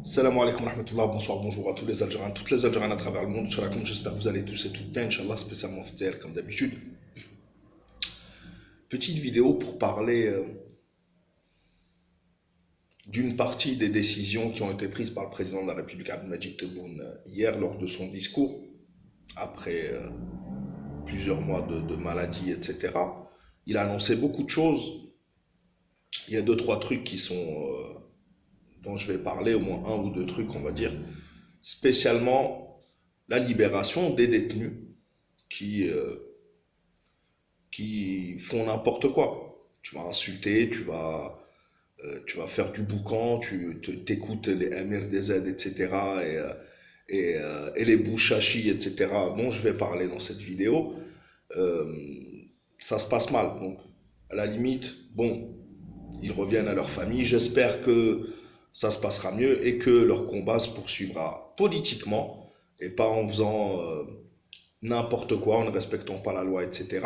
Salam alaikum wa rahmatullah, bonsoir, bonjour à tous les Algériens, toutes les Algériennes à travers le monde. Inch'Allah, j'espère que vous allez tous et toutes bien, Inch'Allah, spécialement Fidel, comme d'habitude. Petite vidéo pour parler d'une partie des décisions qui ont été prises par le président de la République, Abdelmadjid Tebboune, hier lors de son discours, après plusieurs mois de maladie, etc. Il a annoncé beaucoup de choses. Il y a deux, trois trucs qui sont, dont je vais parler, au moins un ou deux trucs, on va dire, spécialement la libération des détenus qui font n'importe quoi. Tu vas insulter, tu vas faire du boucan, t'écoutes les Amir des Z, etc. Et les Bouchachi, etc. dont je vais parler dans cette vidéo, euh, ça se passe mal. Donc, à la limite, bon, ils reviennent à leur famille. J'espère que ça se passera mieux et que leur combat se poursuivra politiquement et pas en faisant n'importe quoi, en ne respectant pas la loi, etc.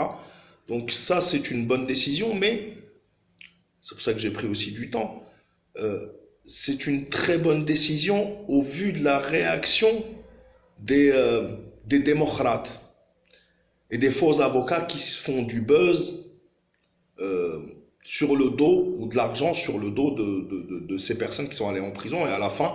Donc ça, c'est une bonne décision, mais c'est pour ça que j'ai pris aussi du temps. Euh, c'est une très bonne décision au vu de la réaction des démocrates et des faux avocats qui se font du buzz euh, sur le dos ou de l'argent sur le dos de ces personnes qui sont allées en prison. Et à la fin,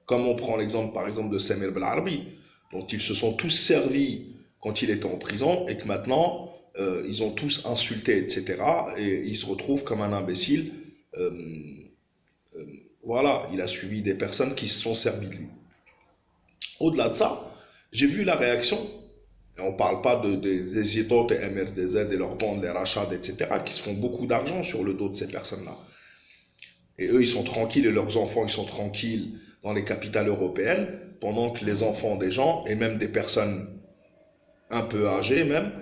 comme on prend l'exemple par exemple de Samir Belarbi, dont ils se sont tous servis quand il était en prison et que maintenant ils ont tous insulté, etc. Et il se retrouve comme un imbécile. Euh, euh, voilà, il a suivi des personnes qui se sont servies de lui. Au-delà de ça, j'ai vu la réaction, et on ne parle pas des IETOT et MRDZ et leurs bandes, les rachats, etc., qui se font beaucoup d'argent sur le dos de ces personnes-là. Et eux, ils sont tranquilles, et leurs enfants, ils sont tranquilles dans les capitales européennes, pendant que les enfants des gens, et même des personnes un peu âgées même,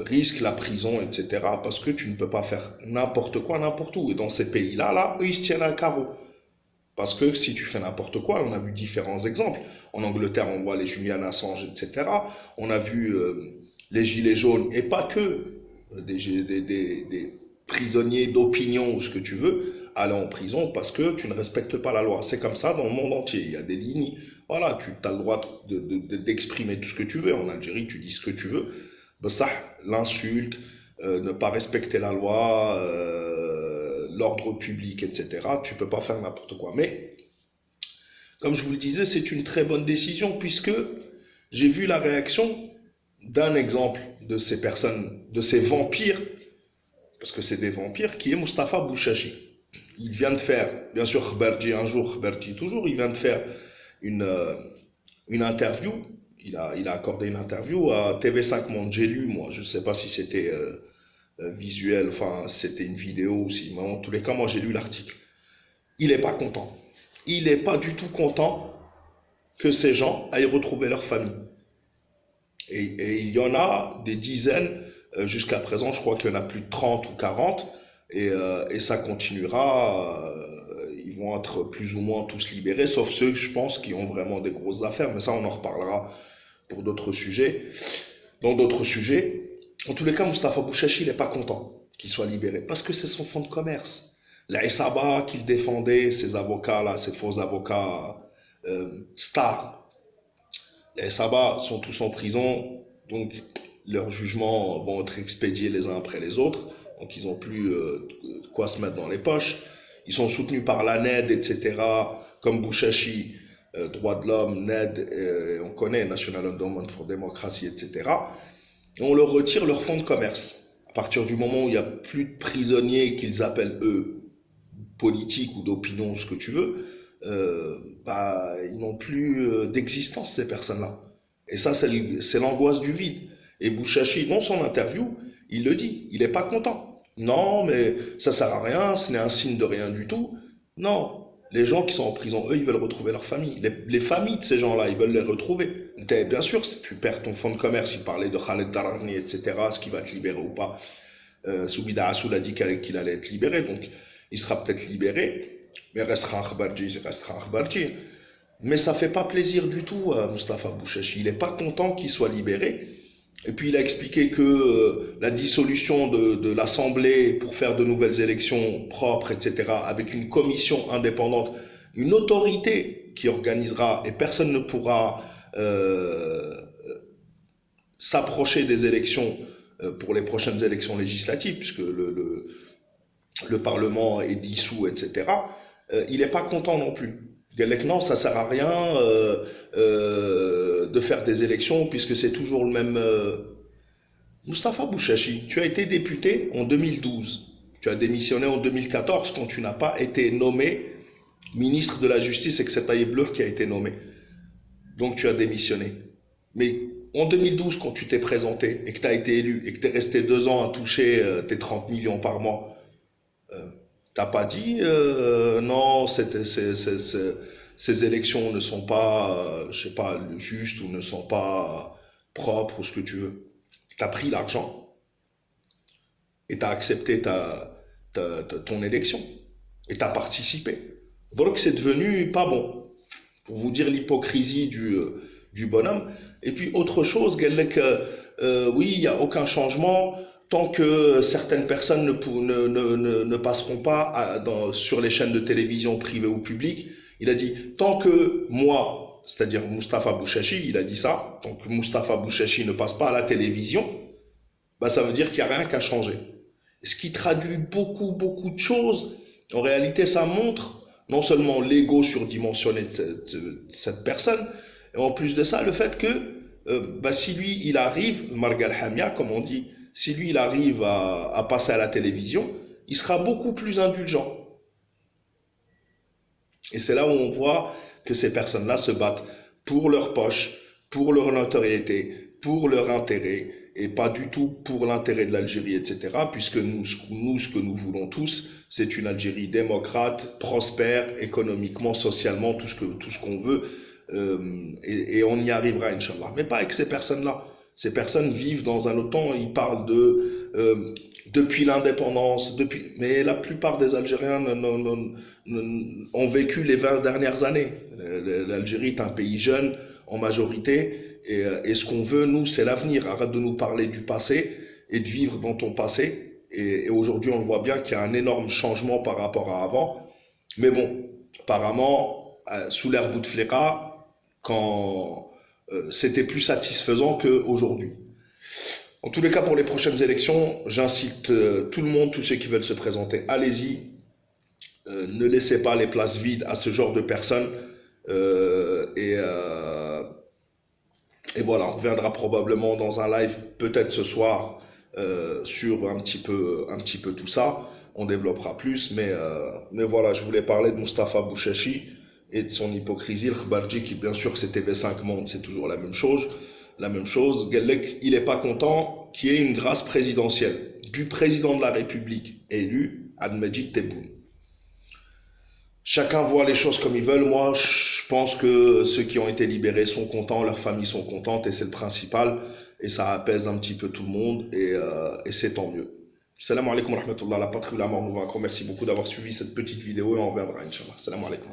risquent la prison, etc., parce que tu ne peux pas faire n'importe quoi, n'importe où. Et dans ces pays-là, là, eux, ils se tiennent à carreau. Parce que si tu fais n'importe quoi, on a vu différents exemples. En Angleterre, on voit les Julian Assange, etc. On a vu les gilets jaunes, et pas que des prisonniers d'opinion ou ce que tu veux, aller en prison parce que tu ne respectes pas la loi. C'est comme ça dans le monde entier. Il y a des lignes. Voilà, tu as le droit d'exprimer tout ce que tu veux. En Algérie, tu dis ce que tu veux. Ben ça, l'insulte, ne pas respecter la loi, l'ordre public, etc. Tu peux pas faire n'importe quoi. Mais, comme je vous le disais, c'est une très bonne décision puisque j'ai vu la réaction d'un exemple de ces personnes, de ces vampires, parce que c'est des vampires, qui est Mustapha Bouchachi. Il vient de faire, bien sûr, Khberji un jour, Khberji toujours, il vient de faire une, euh, une interview. Il a accordé une interview à TV5 Monde. J'ai lu, moi, je ne sais pas si c'était visuel, enfin, c'était une vidéo aussi, mais en tous les cas, moi, j'ai lu l'article. Il n'est pas content. Il n'est pas du tout content que ces gens aillent retrouver leur famille. Et il y en a des dizaines, jusqu'à présent, je crois qu'il y en a plus de 30 ou 40, et ça continuera. Ils vont être plus ou moins tous libérés, sauf ceux, je pense, qui ont vraiment des grosses affaires, mais ça, on en reparlera pour d'autres sujets, dans d'autres sujets. En tous les cas, Mustapha Bouchachi, il n'est pas content qu'il soit libéré, parce que c'est son fonds de commerce. La Issaba qu'il défendait, ces avocats-là, ces faux avocats stars, les Sabas sont tous en prison, donc leurs jugements vont être expédiés les uns après les autres, donc ils n'ont plus de quoi se mettre dans les poches. Ils sont soutenus par la NED, etc., comme Bouchachi, droits de l'homme, NED, on connaît National Endowment for Democracy, etc. Et on leur retire leur fonds de commerce. À partir du moment où il n'y a plus de prisonniers qu'ils appellent eux politiques ou d'opinion, ce que tu veux, bah, ils n'ont plus d'existence, ces personnes-là. Et ça, c'est l'angoisse du vide. Et Bouchachi, dans son interview, il le dit, il n'est pas content. Non, mais ça sert à rien, ce n'est un signe de rien du tout. Non, les gens qui sont en prison, eux, ils veulent retrouver leur famille. Les familles de ces gens-là, ils veulent les retrouver. Bien sûr, si tu perds ton fonds de commerce, il parlait de Khaled Dararni, etc., est-ce qu'il va te libérer ou pas. Soubida Assoul a dit qu'il allait être libéré, donc il sera peut-être libéré. Mais restera un Khbarji, il restera un Khbarji. Mais ça fait pas plaisir du tout à Mustapha Bouchachi. Il n'est pas content qu'il soit libéré. Et puis il a expliqué que la dissolution de l'Assemblée pour faire de nouvelles élections propres, etc., avec une commission indépendante, une autorité qui organisera et personne ne pourra s'approcher des élections pour les prochaines élections législatives, puisque le Parlement est dissous, etc., il n'est pas content non plus. Non, ça sert à rien de faire des élections puisque c'est toujours le même. Moustapha Bouchachi, tu as été député en 2012. Tu as démissionné en 2014 quand tu n'as pas été nommé ministre de la Justice et que c'est Taïeb Bleur qui a été nommé. Donc tu as démissionné. Mais en 2012, quand tu t'es présenté et que tu as été élu et que tu es resté 2 ans à toucher tes 30 millions par mois, t'as pas dit non, ces élections ne sont pas, je sais pas, justes ou ne sont pas propres ou ce que tu veux. Tu as pris l'argent et tu as accepté ton élection et tu as participé. Donc c'est devenu pas bon. Pour vous dire l'hypocrisie du bonhomme. Et puis autre chose, oui, il n'y a aucun changement tant que certaines personnes ne passeront pas sur les chaînes de télévision privées ou publiques. Il a dit, tant que moi, c'est-à-dire Moustapha Bouchachi, il a dit ça, tant que Moustapha Bouchachi ne passe pas à la télévision, bah, ça veut dire qu'il n'y a rien qu'à changer. Ce qui traduit beaucoup, beaucoup de choses. En réalité, ça montre non seulement l'ego surdimensionné de cette personne, et en plus de ça, le fait que bah, si lui, il arrive, Margal Hamia, comme on dit, si lui, il arrive à passer à la télévision, il sera beaucoup plus indulgent. Et c'est là où on voit que ces personnes-là se battent pour leur poche, pour leur notoriété, pour leur intérêt, et pas du tout pour l'intérêt de l'Algérie, etc. Puisque nous, ce que nous voulons tous, c'est une Algérie démocrate, prospère, économiquement, socialement, tout ce qu'on veut, et on y arrivera, Inch'Allah. Mais pas avec ces personnes-là. Ces personnes vivent dans un autre temps, ils parlent depuis l'indépendance, mais la plupart des Algériens ont vécu les 20 dernières années. L'Algérie est un pays jeune, en majorité, et ce qu'on veut, nous, c'est l'avenir. Arrête de nous parler du passé et de vivre dans ton passé. Et aujourd'hui, on voit bien qu'il y a un énorme changement par rapport à avant. Mais bon, apparemment, sous l'ère Bouteflika, quand c'était plus satisfaisant qu'aujourd'hui. En tous les cas, pour les prochaines élections, j'incite tout le monde, tous ceux qui veulent se présenter, allez-y. Ne laissez pas les places vides à ce genre de personnes. Et voilà, on reviendra probablement dans un live, peut-être ce soir, sur un petit peu tout ça. On développera plus, mais voilà, je voulais parler de Moustapha Bouchachi et de son hypocrisie. Le Khbarji, qui bien sûr c'est TV5 Monde, c'est toujours la même chose. Gellek, il n'est pas content qu'il y ait une grâce présidentielle du président de la République élu, Ahmed Tebboune. Chacun voit les choses comme ils veulent. Moi, je pense que ceux qui ont été libérés sont contents, leurs familles sont contentes et c'est le principal. Et ça apaise un petit peu tout le monde et c'est tant mieux. Salam alaikum wa rahmatullah, la patrie ou la mort nous vaincront. Merci beaucoup d'avoir suivi cette petite vidéo et on reviendra, Inch'Allah. Salam alaikum.